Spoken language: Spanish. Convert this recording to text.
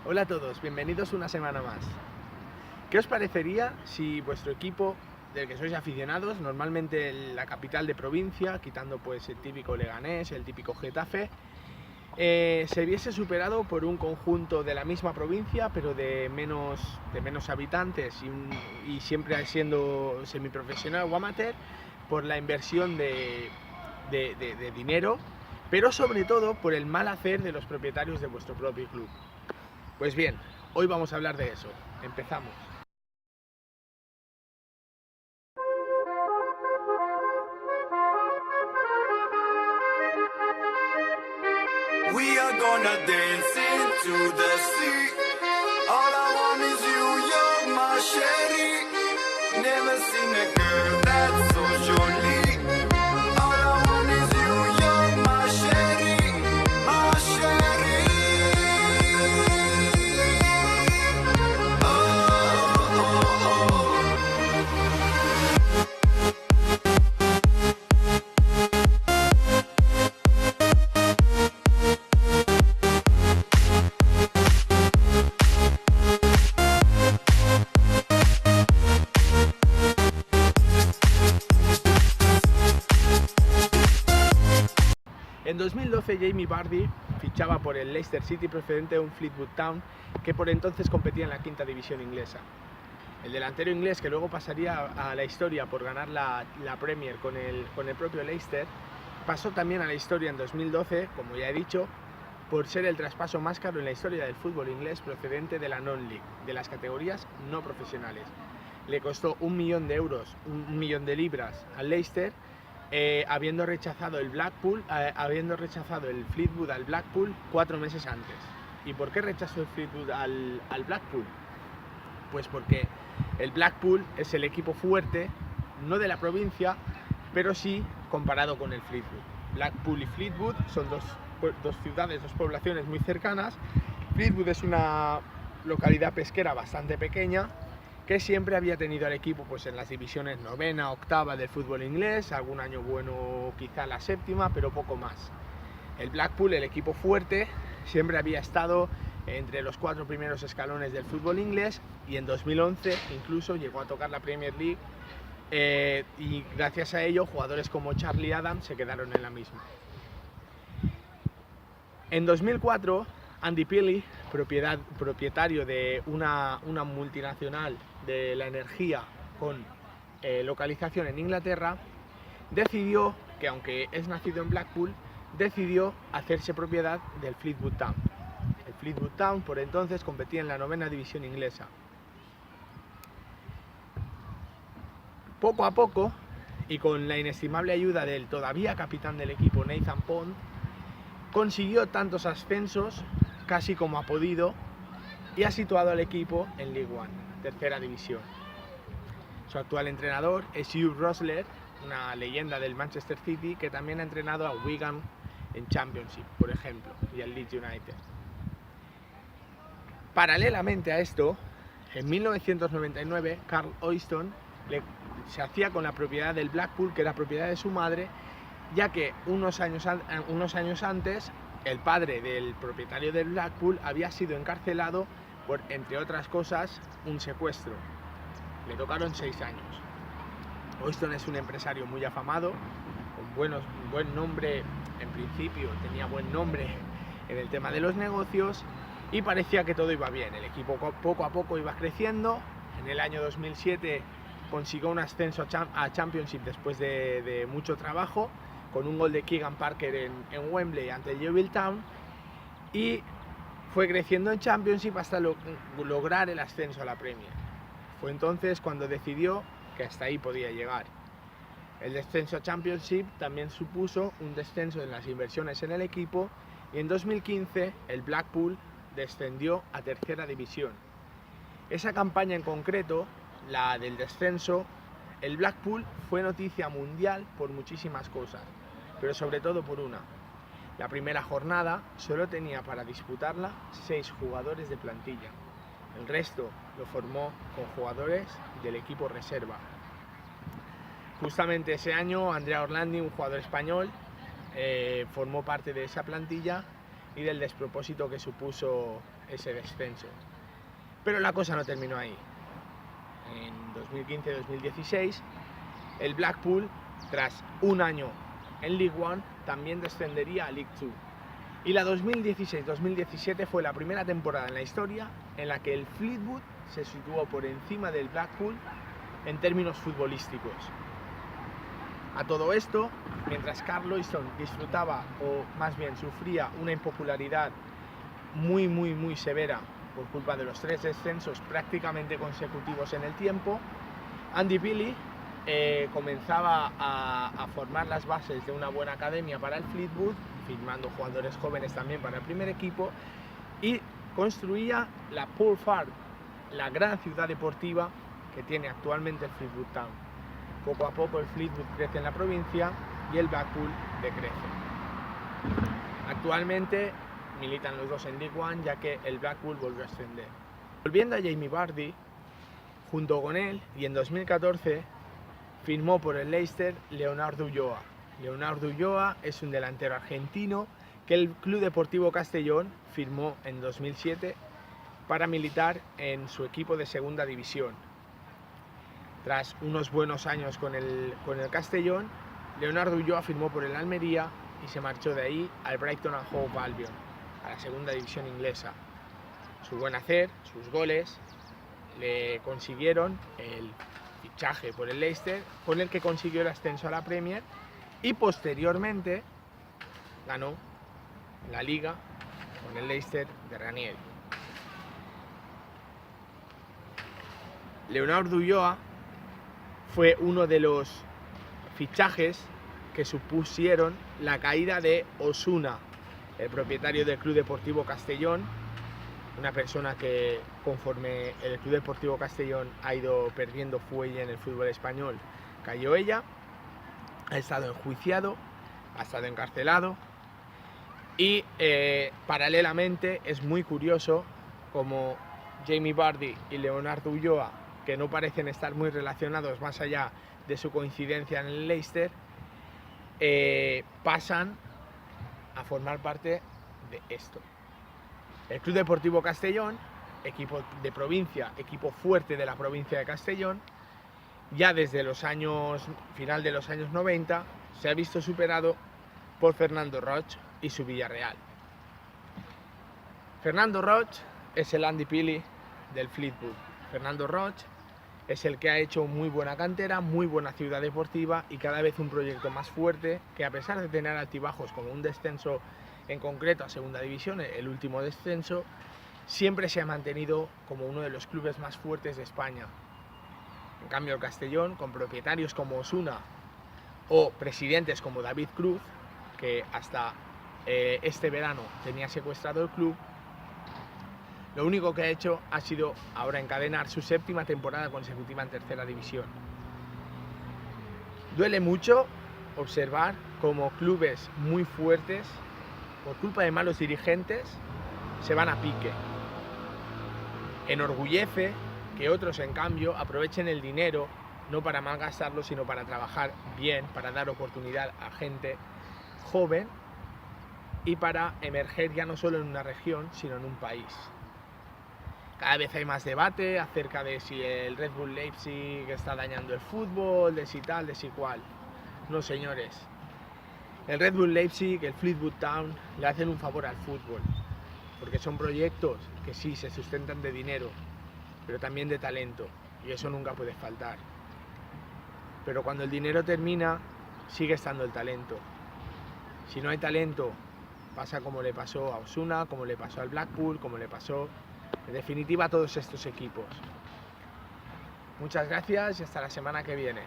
Hola a todos, bienvenidos una semana más. ¿Qué os parecería si vuestro equipo del que sois aficionados, normalmente la capital de provincia, quitando pues el típico Leganés, el típico Getafe, se viese superado por un conjunto de la misma provincia, pero de menos habitantes y siempre siendo semiprofesional o amateur, por la inversión de dinero, pero sobre todo por el mal hacer de los propietarios de vuestro propio club? Pues bien, hoy vamos a hablar de eso. Empezamos. We are gonna dance into the sea. All I want is you, you're my sherry. Never seen a girl that's so jolly. All I want is you, you're my sherry, my sherry. Oh, oh, oh. En 2012 Jamie Vardy fichaba por el Leicester City procedente de un Fleetwood Town que por entonces competía en la quinta división inglesa. El delantero inglés, que luego pasaría a la historia por ganar la Premier con el propio Leicester, pasó también a la historia en 2012, como ya he dicho, por ser el traspaso más caro en la historia del fútbol inglés procedente de la Non-League, de las categorías no profesionales. Le costó 1 millón de euros, 1 millón de libras al Leicester, habiendo rechazado el Fleetwood al Blackpool 4 meses antes. ¿Y por qué rechazó el Fleetwood al Blackpool? Pues porque el Blackpool es el equipo fuerte, no de la provincia, pero sí comparado con el Fleetwood. Blackpool y Fleetwood son dos ciudades, dos poblaciones muy cercanas. Fleetwood es una localidad pesquera bastante pequeña, que siempre había tenido al equipo pues en las divisiones novena, octava del fútbol inglés, algún año bueno quizá la séptima, pero poco más. El Blackpool, el equipo fuerte, siempre había estado entre los 4 primeros escalones del fútbol inglés y en 2011 incluso llegó a tocar la Premier League, y gracias a ello jugadores como Charlie Adams se quedaron en la misma. En 2004 Andy Pilley, propietario de una multinacional de la energía con localización en Inglaterra, decidió que, aunque es nacido en Blackpool, decidió hacerse propiedad del Fleetwood Town. El Fleetwood Town por entonces competía en la novena división inglesa. Poco a poco, y con la inestimable ayuda del todavía capitán del equipo, Nathan Pond, consiguió tantos ascensos casi como ha podido y ha situado al equipo en League One, tercera división. Su actual entrenador es Hugh Rosler, una leyenda del Manchester City, que también ha entrenado a Wigan en Championship, por ejemplo, y al Leeds United. Paralelamente a esto, en 1999, Carl Oyston se hacía con la propiedad del Blackpool, que era propiedad de su madre, ya que unos años antes el padre del propietario del Blackpool había sido encarcelado por, entre otras cosas, un secuestro. Le tocaron 6 años. Oyston es un empresario muy afamado, con buen nombre, en principio tenía buen nombre en el tema de los negocios, y parecía que todo iba bien. El equipo poco a poco iba creciendo. En el año 2007 consiguió un ascenso a Championship después de mucho trabajo, con un gol de Keegan Parker en Wembley ante el Yeovil Town, y fue creciendo en Championship hasta lograr el ascenso a la Premier. Fue entonces cuando decidió que hasta ahí podía llegar. El descenso a Championship también supuso un descenso en las inversiones en el equipo, y en 2015 el Blackpool descendió a tercera división. Esa campaña en concreto, la del descenso, el Blackpool fue noticia mundial por muchísimas cosas, pero sobre todo por una. La primera jornada solo tenía para disputarla 6 jugadores de plantilla. El resto lo formó con jugadores del equipo reserva. Justamente ese año, Andrea Orlandi, un jugador español, formó parte de esa plantilla, y del despropósito que supuso ese descenso. Pero la cosa no terminó ahí. En 2015-2016 el Blackpool, tras un año en League One, también descendería a League Two. Y la 2016-2017 fue la primera temporada en la historia en la que el Fleetwood se situó por encima del Blackpool en términos futbolísticos. A todo esto, mientras Carl Loyston disfrutaba, o más bien sufría, una impopularidad muy severa por culpa de los 3 descensos prácticamente consecutivos en el tiempo, Andy Pilley comenzaba a formar las bases de una buena academia para el Fleetwood, firmando jugadores jóvenes también para el primer equipo, y construía la Poole Farm, la gran ciudad deportiva que tiene actualmente el Fleetwood Town. Poco a poco el Fleetwood crece en la provincia y el Blackpool decrece. Actualmente militan los dos en League One, ya que el Blackpool volvió a ascender. Volviendo a Jamie Vardy, junto con él, y en 2014 firmó por el Leicester Leonardo Ulloa. Leonardo Ulloa es un delantero argentino que el Club Deportivo Castellón firmó en 2007 para militar en su equipo de segunda división. Tras unos buenos años con el Castellón, Leonardo Ulloa firmó por el Almería y se marchó de ahí al Brighton and Hove Albion, a la segunda división inglesa. Su buen hacer, sus goles, le consiguieron el fichaje por el Leicester, con el que consiguió el ascenso a la Premier y posteriormente ganó la Liga con el Leicester de Ranieri. Leonardo Ulloa fue uno de los fichajes que supusieron la caída de Osuna, el propietario del Club Deportivo Castellón, una persona que, conforme el Club Deportivo Castellón ha ido perdiendo fuelle en el fútbol español, cayó ella, ha estado enjuiciado, ha estado encarcelado y paralelamente es muy curioso como Jamie Vardy y Leonardo Ulloa, que no parecen estar muy relacionados más allá de su coincidencia en el Leicester, pasan a formar parte de esto. El Club Deportivo Castellón, equipo de provincia, equipo fuerte de la provincia de Castellón, ya desde final de los años 90 se ha visto superado por Fernando Roig y su Villarreal. Fernando Roig es el Andy Pilley del Fleetwood. Fernando Roig es el que ha hecho muy buena cantera, muy buena ciudad deportiva y cada vez un proyecto más fuerte que, a pesar de tener altibajos como un descenso en concreto a segunda división, el último descenso, siempre se ha mantenido como uno de los clubes más fuertes de España. En cambio el Castellón, con propietarios como Osuna o presidentes como David Cruz, que hasta este verano tenía secuestrado el club, lo único que ha hecho ha sido ahora encadenar su 7ª temporada consecutiva en tercera división. Duele mucho observar cómo clubes muy fuertes, por culpa de malos dirigentes, se van a pique. Enorgullece que otros, en cambio, aprovechen el dinero no para malgastarlo, sino para trabajar bien, para dar oportunidad a gente joven y para emerger ya no solo en una región, sino en un país. Cada vez hay más debate acerca de si el Red Bull Leipzig está dañando el fútbol, de si tal, de si cual. No, señores. El Red Bull Leipzig, el Fleetwood Town, le hacen un favor al fútbol, porque son proyectos que sí se sustentan de dinero, pero también de talento, y eso nunca puede faltar. Pero cuando el dinero termina, sigue estando el talento. Si no hay talento, pasa como le pasó a Osuna, como le pasó al Blackpool, como le pasó, en definitiva, a todos estos equipos. Muchas gracias y hasta la semana que viene.